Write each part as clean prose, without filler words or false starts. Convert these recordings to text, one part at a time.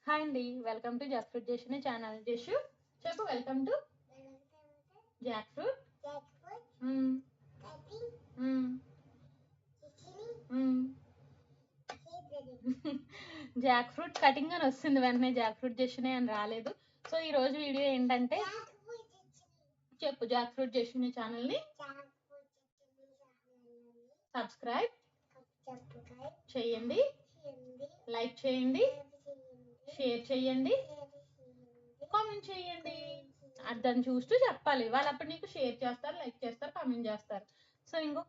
Hi అండి, welcome to jackfruit జేషుని ఛానల్. జేషు చెప్పు, welcome to jackfruit. Jackfruit cutting అని వస్తుంది, వెంటనే జాక్ ఫ్రూట్ జేషుని అని రాలేదు. సో ఈ రోజు వీడియో ఏంటంటే, చెప్పు, జాక్ ఫ్రూట్ జేషుని ఛానల్ని సబ్స్క్రైబ్ చేయండి, లైక్ చేయండి, షేర్ చేయండి, కామెంట్ చేయండి. దాన్ని చూస్తూ చెప్పాలి. వాళ్ళు అప్పుడు నీకు షేర్ చేస్తారు, లైక్ చేస్తారు, కామెంట్ చేస్తారు. సో ఇంకో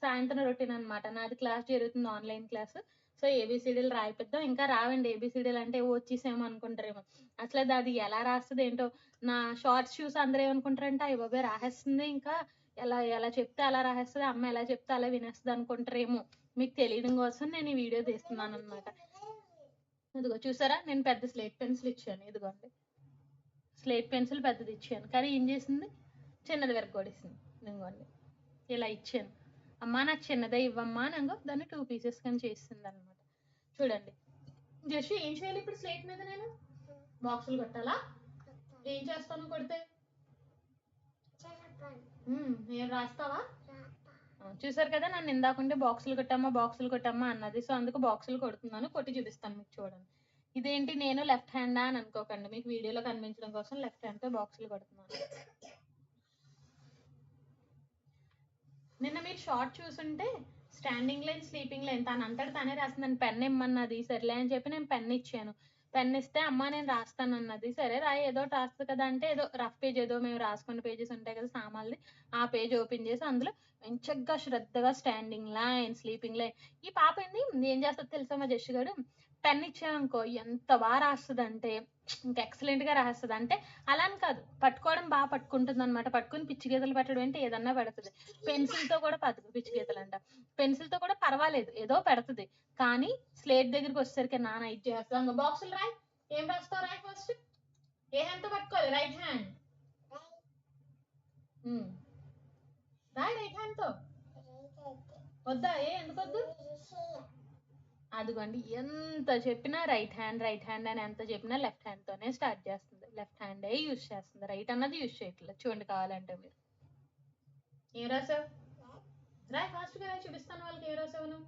సాయంత్రం రొటీన్ అనమాట నాది. క్లాస్ జరుగుతుంది, ఆన్లైన్ క్లాస్. సో ఏబిసిడీలు రాయిపిద్దాం. ఇంకా రావండి ఏబిసిడీలు అంటే వచ్చేసేమో అనుకుంటారేమో. అసలు అది ఎలా రాస్తుంది ఏంటో. నా షార్ట్స్ చూసి అందరూ ఏమనుకుంటారంటే అయ్య బాబాయ్ రాసేస్తుంది, ఇంకా ఎలా ఎలా చెప్తే అలా రాసేస్తుంది, అమ్మ ఎలా చెప్తే అలా వినేస్తుంది అనుకుంటారేమో. మీకు తెలియడం కోసం నేను ఈ వీడియో తీస్తున్నాను అనమాట. ఇదిగో చూసారా, నేను పెద్ద స్లేట్ పెన్సిల్ ఇచ్చాను. ఇదిగోండి, స్లేట్ పెన్సిల్ పెద్దది ఇచ్చాను, కానీ ఏం చేసింది, చిన్నది విరగొడేసింది. ఇదిగోండి, ఇలా ఇచ్చాను. అమ్మా నాకు చిన్నదే ఇవ్వమ్మా అని దాన్ని 2 పీసెస్ కానీ చేసింది అనమాట. చూడండి జస్ట్ ఏం చేయాలి ఇప్పుడు స్లేట్ మీద, నేను బాక్సులు కొట్టాలా? ఏం చేస్తాను కొడితే? నేను రాస్తావా? చూసారు కదా, నన్ను ఇందాకుంటే బాక్సులు కొట్టమ్మా అన్నది. సో అందుకు బాక్సులు కొడుతున్నాను, కొట్టి చూపిస్తాను మీకు. చూడండి, ఇదేంటి నేను లెఫ్ట్ హ్యాండా అని అనుకోకండి, మీకు వీడియోలో కనిపించడం కోసం లెఫ్ట్ హ్యాండ్తో బాక్సులు కొడుతున్నాను. నిన్న మీరు షార్ట్ చూసుంటే స్టాండింగ్ లైన్, స్లీపింగ్ లైన్ తను అంతటి తనే రాసిందని పెన్ ఇమ్మన్నది. సరేలే అని చెప్పి నేను పెన్ ఇచ్చాను. పెన్ ఇస్తే అమ్మ నేను రాస్తాను అన్నది. సరే రాయి, ఏదో రాస్తుంది కదా అంటే ఏదో రఫ్ పేజ్, ఏదో మేము రాసుకున్న పేజెస్ ఉంటాయి కదా సామాన్లు, ఆ పేజ్ ఓపెన్ చేసి అందులో మంచిగా శ్రద్ధగా స్టాండింగ్ లైన్, స్లీపింగ్ లైన్. ఈ పాప ఏంది ఏం చేస్తుంది తెలుసా మా జస్ట్ గారు, పెన్ ఇచ్చామనుకో ఎంత బాగా రాస్తుంది అంటే ఇంకా ఎక్సలెంట్ గా రాస్తుంది. అంటే అలా అని కాదు, పట్టుకోవడం బాగా పట్టుకుంటుంది అనమాట. పట్టుకుని పిచ్చి గీతలు పెట్టడం అంటే ఏదన్నా పెడుతుంది. పెన్సిల్ తో కూడా పిచ్చి గీతలు అంట. పెన్సిల్ తో కూడా పర్వాలేదు, ఏదో పెడుతుంది. కానీ స్లేట్ దగ్గరికి వచ్చేసరికి నాన్న ఇది చేస్తాం. బాక్సులు రాయి, ఏం రాస్తావు రాయి ఫస్ట్. ఏ హ్యాండ్ తో పట్టుకోవాలి? Right hand. రాయి రైట్ హ్యాండ్ తో. వద్దా? ఎందుకు వద్దు? అదిగోండి, ఎంత చెప్పినా రైట్ హ్యాండ్ అని ఎంత చెప్పినా లెఫ్ట్ హ్యాండ్ తోనే స్టార్ట్ చేస్తుంది. లెఫ్ట్ హ్యాండే యూజ్ చేస్తుంది, రైట్ అన్నది యూజ్ చేయట్లేదు. చూడండి కావాలంటే మీరు. ఏం రాసావు? రాయ్ ఫాస్ట్ గా రాయి, చూపిస్తాను వాళ్ళకి. ఏం రాసావు నువ్వు?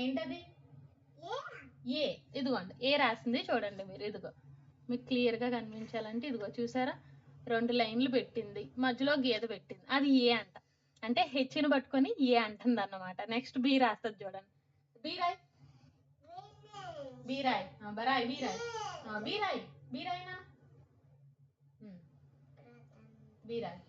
ఏంటది? ఏ. ఇదిగోండి ఏ రాసింది చూడండి మీరు. ఇదిగో మీకు క్లియర్ గా కనిపించాలంటే ఇదిగో చూసారా, 2 లైన్లు పెట్టింది, మధ్యలో గీత పెట్టింది, అది ఏ అంట. అంటే హెచ్ని పట్టుకొని ఏ అంటుంది అన్నమాట. నెక్స్ట్ బి రాస్తుంది చూడండి. బి రాయ్, బీరాయ్ బరాయ్, బీరాయ్నా బీరాయ్.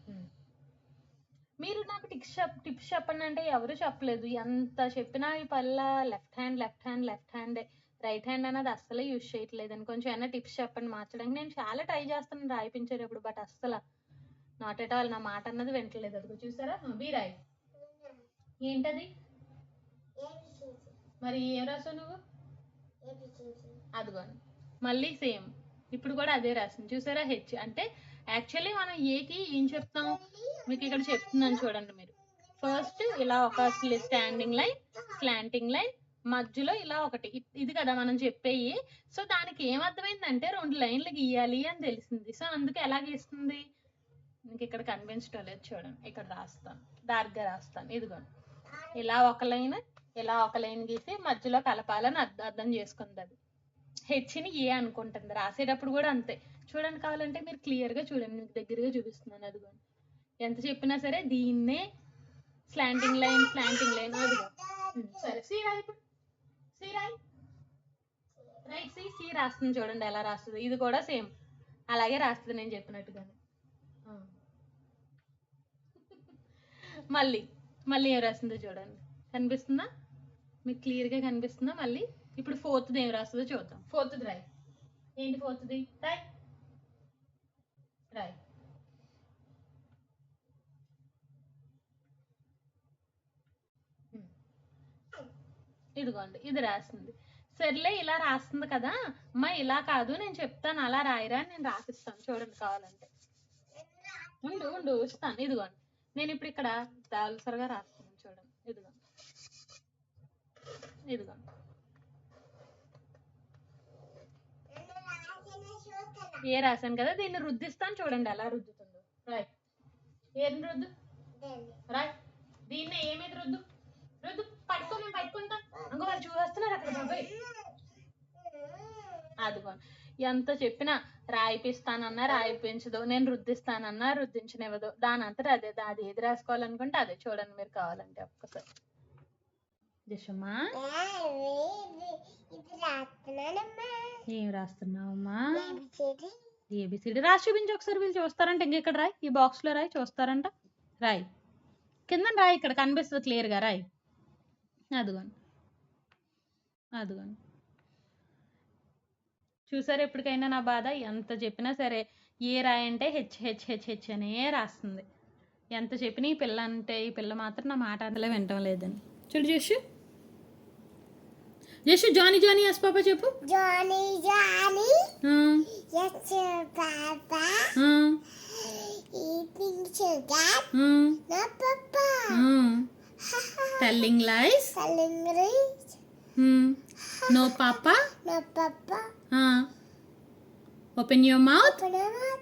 మీరు నాకు టిప్స్ చెప్పండి అంటే ఎవరు చెప్పలేదు. ఎంత చెప్పినా ఈ పల్ల లెఫ్ట్ హ్యాండ్ రైట్ హ్యాండ్ అనేది అస్సలే యూజ్ చేయట్లేదని. కొంచెం ఏమైనా టిప్స్ చెప్పండి మార్చడానికి. నేను చాలా ట్రై చేస్తాను రాయిపించేటప్పుడు, బట్ అస్సలు నాట్ ఎట్ ఆల్ నా మాట అన్నది వింటలేదు. అదిగో చూసారా, బీరాయ్. ఏంటది మరి? ఏం రాసావు నువ్వు? అదిగోండి మళ్ళీ సేమ్, ఇప్పుడు కూడా అదే రాసింది చూసారా, హెచ్. అంటే యాక్చువల్లీ మనం ఏకి ఏం చెప్తాం మీకు ఇక్కడ చెప్తున్నాను చూడండి మీరు. ఫస్ట్ ఇలా ఒక స్టాండింగ్ లైన్, స్లాంటింగ్ లైన్, మధ్యలో ఇలా ఒకటి, ఇది కదా మనం చెప్పేయి. సో దానికి ఏం అర్థమైందంటే 2 లైన్లు గీయాలి అని తెలిసింది. సో అందుకే ఎలా గీస్తుంది మీకు ఇక్కడ కనిపించడం లేదు చూడండి. ఇక్కడ రాస్తాను, డార్క్గా రాస్తాను. ఇదిగోండి ఇలా ఒక లైన్, ఇలా ఒక లైన్ గీసి మధ్యలో కలపాలని అర్థం చేసుకుంది. అది హెచ్ని ఏ అనుకుంటుంది. రాసేటప్పుడు కూడా అంతే. చూడండి కావాలంటే మీరు క్లియర్గా చూడండి, మీకు దగ్గరగా చూపిస్తున్నాను. అదిగోండి ఎంత చెప్పినా సరే దీన్నే స్లాంటింగ్ లైన్. అదిగో సరే సి రాయి, ఇప్పుడు సి రాయి, రైట్ సి రాస్తుంది చూడండి ఎలా రాస్తుంది. ఇది కూడా సేమ్ అలాగే రాస్తుంది నేను చెప్పినట్టుగానే. మళ్ళీ ఏం రాస్తుందో చూడండి, కనిపిస్తుందా మీకు? క్లియర్గా కనిపిస్తుందా? మళ్ళీ ఇప్పుడు 4th ఏం రాస్తుందో చూద్దాం. 4th రాయ్. ఏంటి 4th రాయ్, రాయ్. ఇదిగోండి ఇది రాసింది. సర్లే ఇలా రాస్తుంది కదా అమ్మా, ఇలా కాదు నేను చెప్తాను అలా రాయరా అని నేను రాసిస్తాను చూడండి కావాలంటే. ఉండు ఇస్తాను. ఇదిగోండి నేను ఇప్పుడు ఇక్కడ దాల్సరగా రాస్తున్నాను చూడండి. ఇదిగోండి ఏ రాశాను కదా, దీన్ని రుద్దిస్తాను చూడండి ఎలా రుద్దుతుందో. రాయ్, ఏం రుద్దు, రాయ్. దీన్ని ఏమేది రుద్దు, రుద్దు. పట్టుకో, మేము పట్టుకుంటాం. ఇంకో వాళ్ళు చూస్తున్నారు అక్కడ బాబాయ్. అదిగో, ఎంత చెప్పినా రాయిపిస్తానన్నా రాయిపించదు, నేను రుద్దిస్తానన్నా రుద్దించనివ్వదు. దాని అంతటా అదే, అది ఏది రాసుకోవాలనుకుంటే అదే. చూడండి మీరు కావాలంటే ఒక్కసారి. జషమ్మా ఏం రాస్తున్నావమ్మా? ఏబిసిడి రాసి చూపించి ఒకసారి. వీళ్ళు చూస్తారంట. ఇంక ఇక్కడ రాయి, ఈ బాక్స్ లో రాయి, చూస్తారంట. రాయి, కింద రాయి, ఇక్కడ కనిపిస్తుంది క్లియర్ గా. రాయి. అదిగోండి, అదిగోండి. చూసారు ఎప్పటికైనా నా బాధ? ఎంత చెప్పినా సరే ఏ రాయంటే హెచ్ హెచ్ హెచ్ హెచ్ అనే రాస్తుంది. ఎంత చెప్పినా ఈ పిల్ల అంటే, ఈ పిల్ల మాత్రం నా మాట అందులో వినటం లేదని. చూడు Jashu, Jashu Johnny Johnny yes papa చెప్పు. Johnny Johnny yes papa eating sugar no papa telling lies no papa open your mouth. Open your mouth.